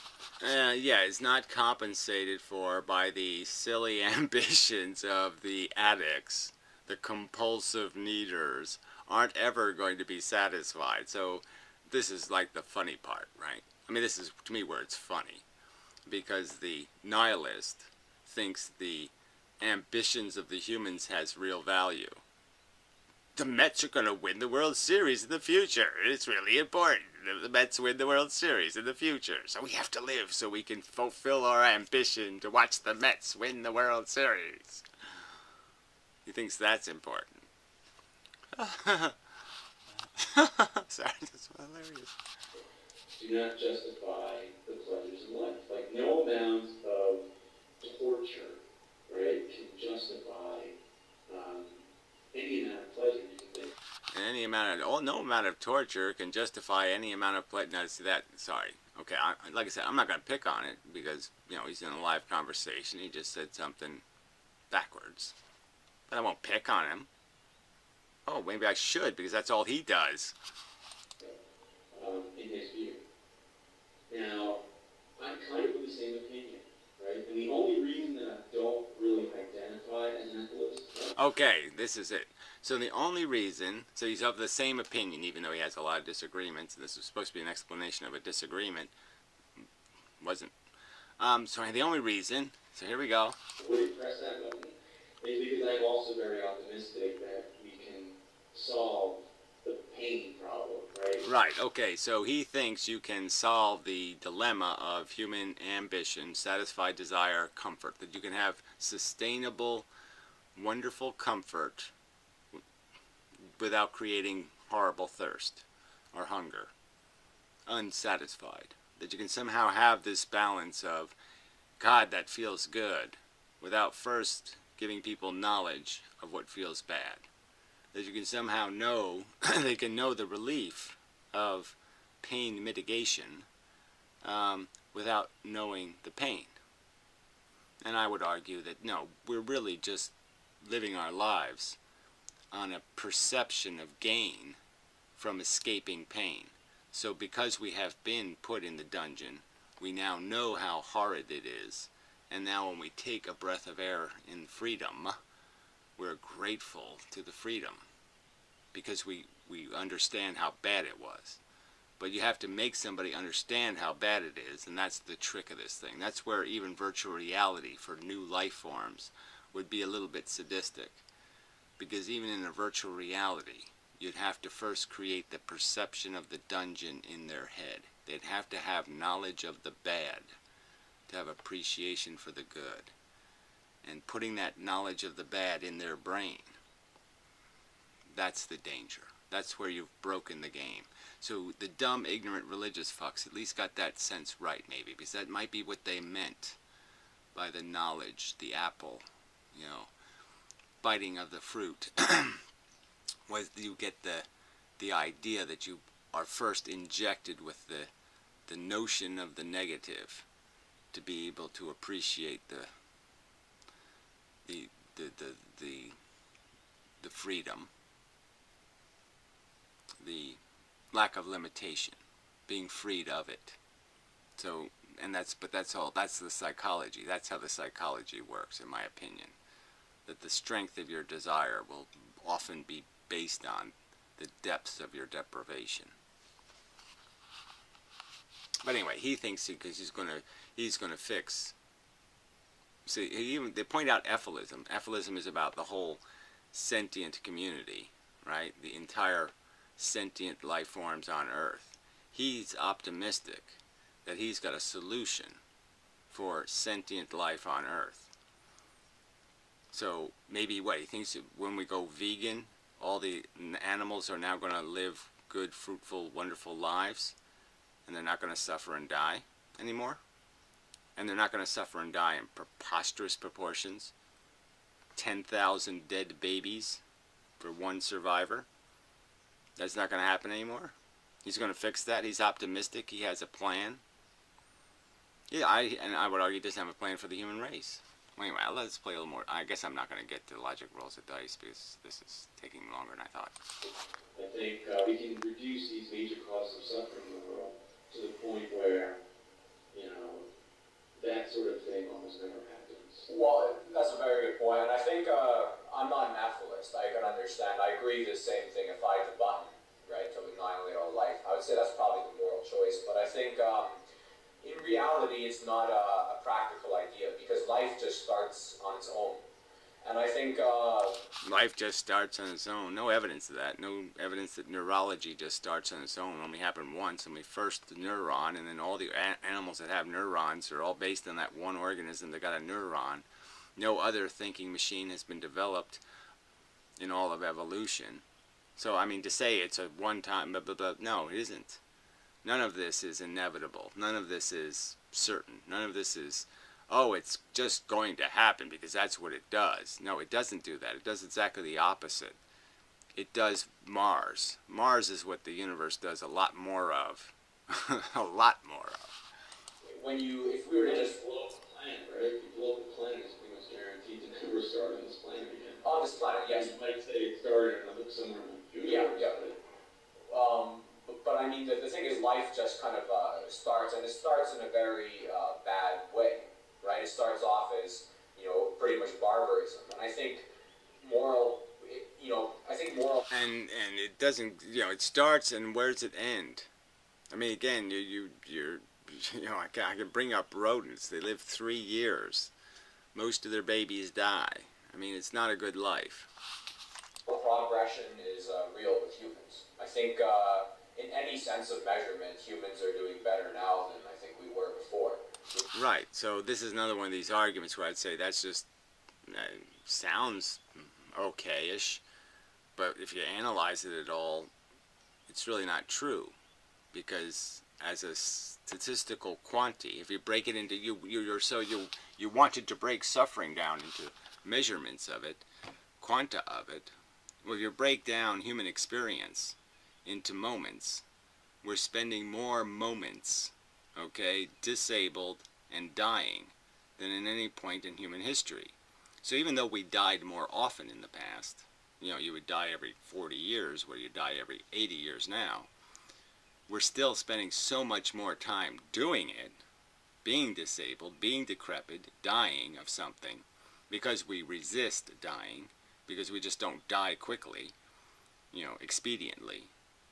Yeah, it's not compensated for by the silly ambitions of the addicts. The compulsive needers aren't ever going to be satisfied. So this is like the funny part, right? I mean, this is, to me, where it's funny. Because the nihilist thinks the ambitions of the humans has real value. The Mets are going to win the World Series in the future. It's really important that the Mets win the World Series in the future. So we have to live so we can fulfill our ambition to watch the Mets win the World Series. He thinks that's important. Sorry, that's hilarious. Do not justify the pleasures of life. Like, no amount of torture, right, can justify any amount of pleasure you can think. And no amount of torture can justify any amount of pleasure. Now, see that, sorry. Okay, like I said, I'm not going to pick on it because, he's in a live conversation. He just said something backwards. But I won't pick on him. Oh, maybe I should, because that's all he does. In his view. Now, I'm kind of of the same opinion, right? And the only reason that I don't really identify as an ethicist... Okay, this is it. So the only reason, so he's of the same opinion, even though he has a lot of disagreements, and this was supposed to be an explanation of a disagreement, wasn't. So the only reason, so here we go. Would you press that button? Is because I'm also very optimistic that we can solve the pain problem, right? Right, okay, so he thinks you can solve the dilemma of human ambition, satisfy desire, comfort, that you can have sustainable, wonderful comfort without creating horrible thirst or hunger, unsatisfied. That you can somehow have this balance of, God, that feels good, without first giving people knowledge of what feels bad. That you can somehow know, they can know the relief of pain mitigation without knowing the pain. And I would argue that, no, we're really just living our lives on a perception of gain from escaping pain. So because we have been put in the dungeon, we now know how horrid it is. And now when we take a breath of air in freedom, we're grateful to the freedom. Because we understand how bad it was. But you have to make somebody understand how bad it is, and that's the trick of this thing. That's where even virtual reality for new life forms would be a little bit sadistic. Because even in a virtual reality, you'd have to first create the perception of the dungeon in their head. They'd have to have knowledge of the bad to have appreciation for the good. And putting that knowledge of the bad in their brain, that's the danger. That's where you've broken the game. So the dumb, ignorant, religious fucks at least got that sense right, maybe, because that might be what they meant by the knowledge, the apple, biting of the fruit. Was you get the idea that you are first injected with the notion of the negative to be able to appreciate the freedom, the lack of limitation. being freed of it. So, but that's all, that's the psychology. That's how the psychology works, in my opinion. That the strength of your desire will often be based on the depths of your deprivation. But anyway, he thinks because he's gonna fix. See, they point out ephilism. Ephilism is about the whole sentient community, right? The entire sentient life forms on Earth. He's optimistic that he's got a solution for sentient life on Earth. So maybe what he thinks, when we go vegan, all the animals are now going to live good, fruitful, wonderful lives, and they're not going to suffer and die anymore. And they're not going to suffer and die in preposterous proportions. 10,000 dead babies for one survivor. That's not going to happen anymore. He's going to fix that. He's optimistic. He has a plan. Yeah, I would argue he doesn't have a plan for the human race. Anyway, let's play a little more. I guess I'm not going to get to logic rolls of dice because this is taking longer than I thought. I think we can reduce these major causes of suffering in the world to the point where, you know, that sort of thing almost never happens. Well, that's a very good point, and I think I'm not an ethicist. I can understand. I agree the same thing. If I had the button, right, to annihilate all life, I would say that's probably the moral choice. But I think in reality, it's not a practical idea because life just starts on its own. And I think life just starts on its own. No evidence of that. No evidence that neurology just starts on its own. It only happened once, and we first the neuron, and then all the animals that have neurons are all based on that one organism that got a neuron. No other thinking machine has been developed in all of evolution. So, I mean, to say it's a one-time, blah, blah, blah, no, it isn't. None of this is inevitable. None of this is certain. None of this is, oh, it's just going to happen because that's what it does. No, it doesn't do that. It does exactly the opposite. It does Mars. Mars is what the universe does a lot more of. A lot more of. If we were to just blow up the planet, right? If you blow up the planet, it's pretty much guaranteed to never start on this planet again. On this planet, yes. You might say it started somewhere in the future. Yeah. But I mean, the thing is, life just kind of starts, and it starts in a very bad way, right? It starts off as, you know, pretty much barbarism, and I think moral. And it doesn't, you know, it starts, and where does it end? I mean, again, you're you know, I can bring up rodents. They live 3 years. Most of their babies die. I mean, it's not a good life. Progression is real with humans. I think in any sense of measurement, humans are doing better now than I think we were before. Right. So this is another one of these arguments where I'd say that's just sounds okay-ish, but if you analyze it at all, it's really not true, because as a statistical quantity, if you break it into you wanted to break suffering down into measurements of it, quanta of it. Well, if you break down human experience into moments, we're spending more moments, okay, disabled and dying than in any point in human history. So even though we died more often in the past, you know, you would die every 40 years, where you die every 80 years now, we're still spending so much more time doing it, being disabled, being decrepit, dying of something, because we resist dying, because we just don't die quickly, you know, expediently.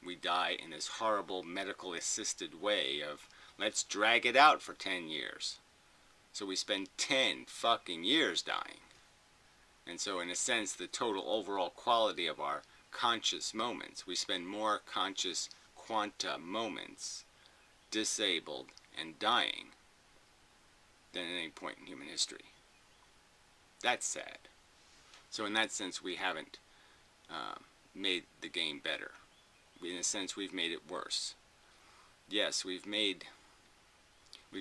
We die in this horrible medical assisted way of, let's drag it out for 10 years. So we spend 10 fucking years dying. And so in a sense, the total overall quality of our conscious moments, we spend more conscious quanta moments disabled and dying than at any point in human history. That's sad. So in that sense, we haven't made the game better. In a sense, we've made it worse. Yes, we've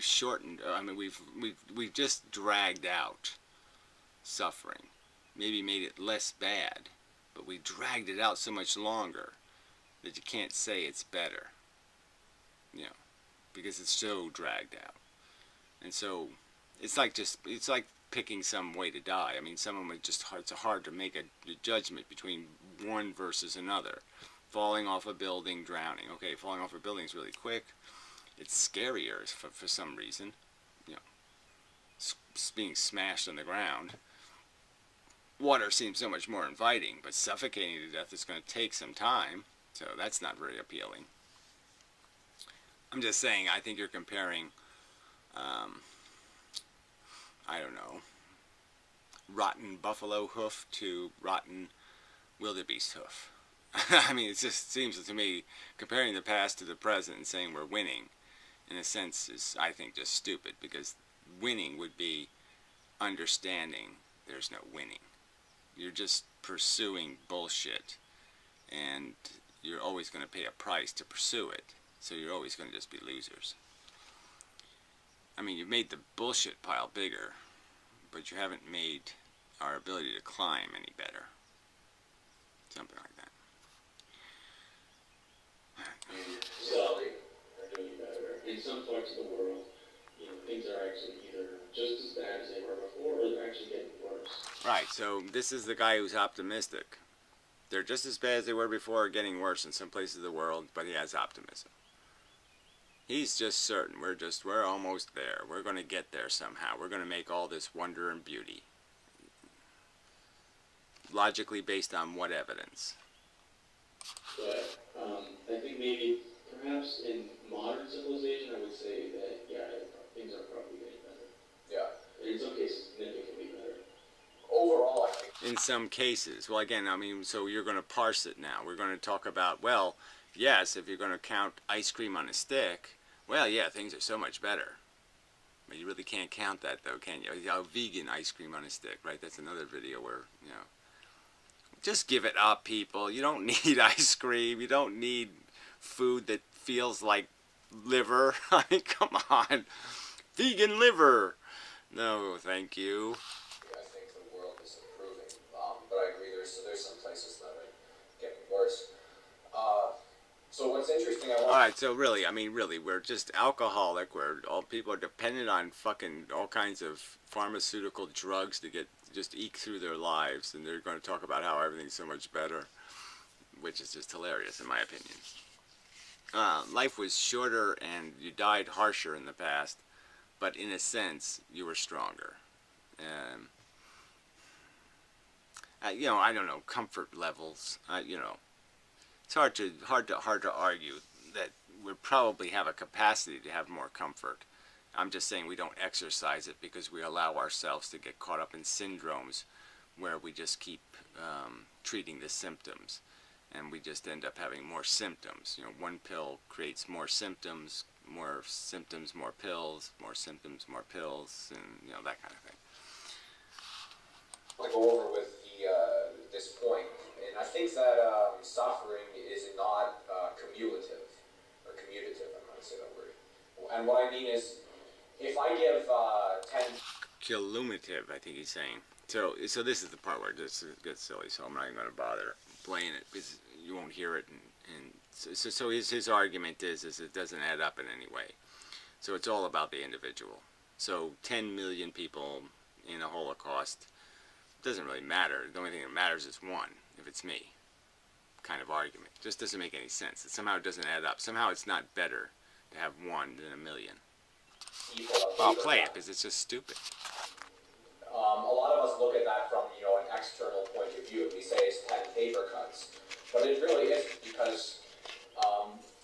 shortened. I mean, we've just dragged out suffering. Maybe made it less bad, but we dragged it out so much longer that you can't say it's better. You know, because it's so dragged out. And so it's like picking some way to die. I mean, some of them it's hard to make a judgment between one versus another. falling off a building, drowning. Okay, falling off a building is really quick. It's scarier for some reason. You know, being smashed on the ground. Water seems so much more inviting, but suffocating to death is going to take some time, so that's not very appealing. I'm just saying, I think you're comparing, I don't know, rotten buffalo hoof to rotten wildebeest hoof. I mean, it just seems to me, comparing the past to the present and saying we're winning, in a sense, is, I think, just stupid, because winning would be understanding there's no winning. You're just pursuing bullshit, and you're always going to pay a price to pursue it, so you're always going to just be losers. I mean, you've made the bullshit pile bigger, but you haven't made our ability to climb any better. Something like that. So, are doing better. In some parts of the world, you know, things are actually either just as bad as they were before, or they're actually getting worse. Right, so this is the guy who's optimistic. They're just as bad as they were before, or getting worse in some places of the world, but he has optimism. He's just certain, we're almost there. We're going to get there somehow. We're going to make all this wonder and beauty. Logically based on what evidence? But I think maybe, perhaps in modern civilization, I would say that, yeah, things are probably getting better. Yeah. And in some cases, significantly better. Overall, I think. In some cases. Well, again, I mean, so you're going to parse it now. We're going to talk about, well, yes, if you're going to count ice cream on a stick, well, yeah, things are so much better. But you really can't count that, though, can you? Vegan ice cream on a stick, right? That's another video where, you know, just give it up, people. You don't need ice cream. You don't need food that feels like liver. I mean, come on. Vegan liver. No, thank you. I think the world is improving, but I agree there's some places that are getting worse. So what's interesting, Alright, so really, I mean, really, we're just alcoholic. All people are dependent on fucking all kinds of pharmaceutical drugs to just eke through their lives, and they're going to talk about how everything's so much better, which is just hilarious in my opinion. Life was shorter and you died harsher in the past, but in a sense, you were stronger. You know, I don't know, comfort levels, you know. It's hard to argue that we probably have a capacity to have more comfort. I'm just saying we don't exercise it because we allow ourselves to get caught up in syndromes where we just keep treating the symptoms, and we just end up having more symptoms. You know, one pill creates more symptoms, more pills, more symptoms, more pills, and you know, that kind of thing. I'll go over with this point, and I think that suffering is not commutative. I'm going to say that word. And what I mean is, if I give 10... Cumulative, I think he's saying. So this is the part where it just gets silly, so I'm not even going to bother playing it, because you won't hear it, and so his argument is it doesn't add up in any way. So it's all about the individual. So 10 million people in a Holocaust doesn't really matter. The only thing that matters is one, if it's me, kind of argument. Just doesn't make any sense. It somehow doesn't add up. Somehow it's not better to have one than a million. I'll play it because it's just stupid. A lot of us look at that from, you know, an external point of view. We say it's 10 paper cuts, but it really isn't, because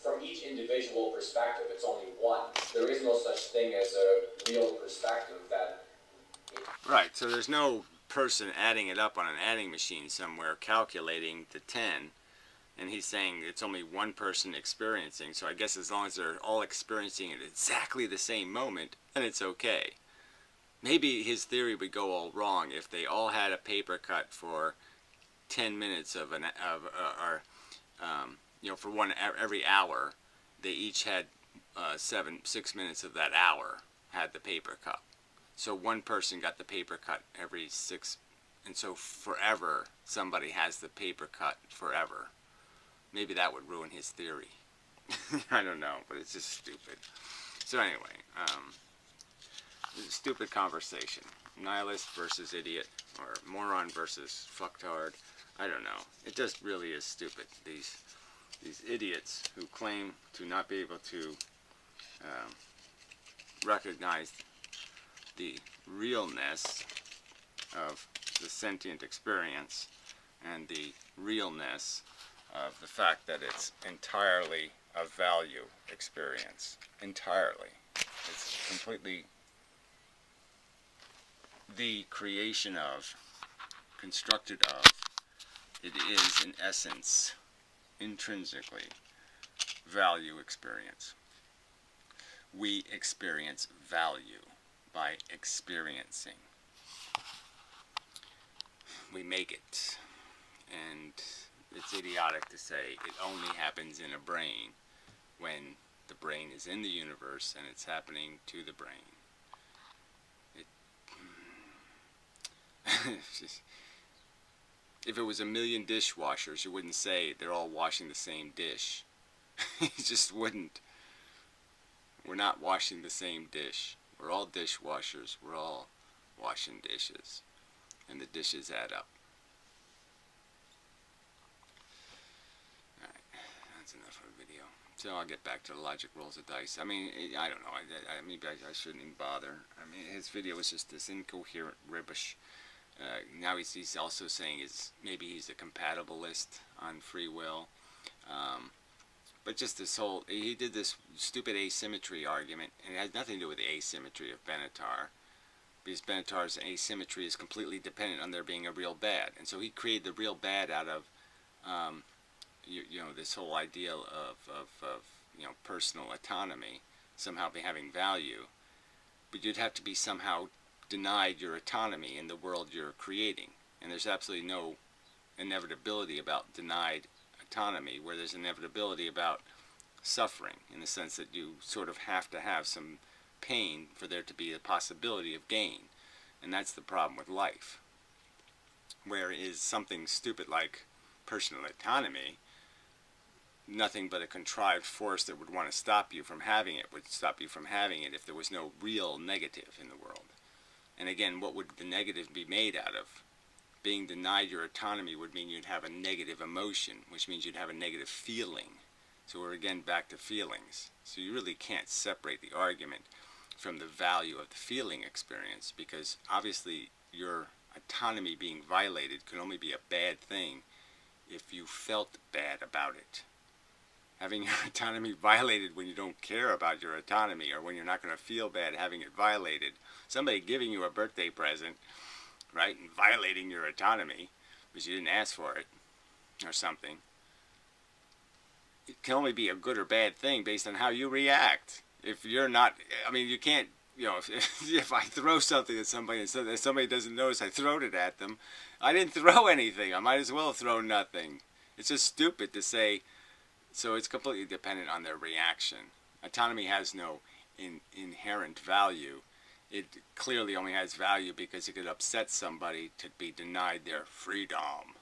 from each individual perspective, it's only one. There is no such thing as a real perspective that... Right, so there's no person adding it up on an adding machine somewhere calculating the 10, and he's saying it's only one person experiencing, so I guess as long as they're all experiencing it at exactly the same moment, then it's okay. Maybe his theory would go all wrong if they all had a paper cut for 10 minutes of you know, for every hour. They each had 6 minutes of that hour had the paper cut. So one person got the paper cut every 6, and so forever somebody has the paper cut forever. Maybe that would ruin his theory. I don't know, but it's just stupid. So anyway, stupid conversation. Nihilist versus idiot, or moron versus fucktard. I don't know. It just really is stupid. these idiots who claim to not be able to recognize the realness of the sentient experience and the realness of the fact that it's entirely a value experience. Entirely. It's completely the creation of, constructed of, it is in essence, intrinsically, value experience. We experience value by experiencing. We make it. And it's idiotic to say it only happens in a brain when the brain is in the universe and it's happening to the brain. If it was a million dishwashers, you wouldn't say they're all washing the same dish. You just wouldn't. We're not washing the same dish. We're all dishwashers. We're all washing dishes. And the dishes add up. Alright, that's enough of a video. So I'll get back to the logic rolls of dice. I mean, I don't know. Maybe I shouldn't even bother. I mean, his video was just this incoherent rubbish. Now he's also saying maybe he's a compatibilist on free will. But just this whole, he did this stupid asymmetry argument, and it has nothing to do with the asymmetry of Benatar, because Benatar's asymmetry is completely dependent on there being a real bad. And so he created the real bad out of, you know, this whole ideal of you know, personal autonomy, somehow having value. But you'd have to be somehow denied your autonomy in the world you're creating. And there's absolutely no inevitability about denied autonomy, where there's inevitability about suffering, in the sense that you sort of have to have some pain for there to be a possibility of gain. And that's the problem with life. Whereas something stupid like personal autonomy, nothing but a contrived force that would want to stop you from having it would stop you from having it if there was no real negative in the world. And again, what would the negative be made out of? Being denied your autonomy would mean you'd have a negative emotion, which means you'd have a negative feeling. So we're again back to feelings. So you really can't separate the argument from the value of the feeling experience, because obviously your autonomy being violated could only be a bad thing if you felt bad about it. Having your autonomy violated when you don't care about your autonomy, or when you're not going to feel bad having it violated, somebody giving you a birthday present, right, and violating your autonomy because you didn't ask for it or something, it can only be a good or bad thing based on how you react. If you're not, I mean, you can't, you know, if I throw something at somebody and somebody doesn't notice I throw it at them, I didn't throw anything. I might as well have thrown nothing. It's just stupid to say. So it's completely dependent on their reaction. Autonomy has no inherent value. It clearly only has value because it could upset somebody to be denied their freedom.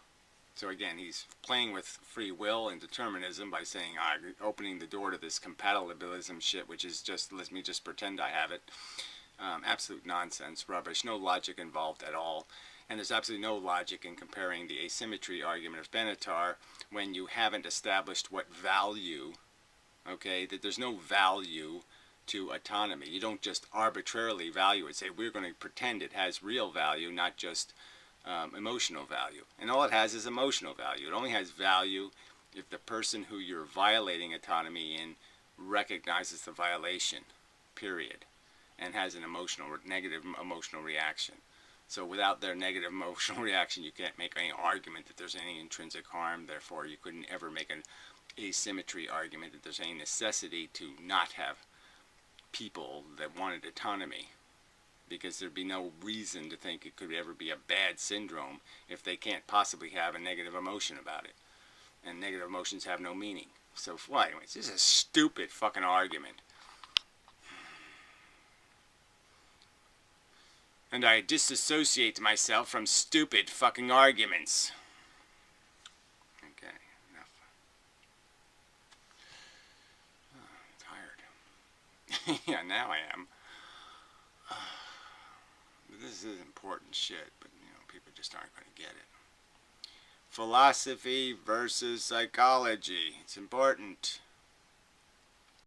So again, he's playing with free will and determinism by saying, opening the door to this compatibilism shit, which is just, let me just pretend I have it. Absolute nonsense, rubbish, no logic involved at all. And there's absolutely no logic in comparing the asymmetry argument of Benatar when you haven't established what value, okay, that there's no value to autonomy. You don't just arbitrarily value it. Say, we're going to pretend it has real value, not just emotional value. And all it has is emotional value. It only has value if the person who you're violating autonomy in recognizes the violation, period, and has an negative emotional reaction. So without their negative emotional reaction, you can't make any argument that there's any intrinsic harm. Therefore, you couldn't ever make an asymmetry argument that there's any necessity to not have people that wanted autonomy, because there'd be no reason to think it could ever be a bad syndrome if they can't possibly have a negative emotion about it. And negative emotions have no meaning. So, well, anyways, this is a stupid fucking argument. And I disassociate myself from stupid fucking arguments. Okay, enough. Oh, I'm tired. Yeah, now I am. This is important shit, but, you know, people just aren't going to get it. philosophy versus psychology. It's important.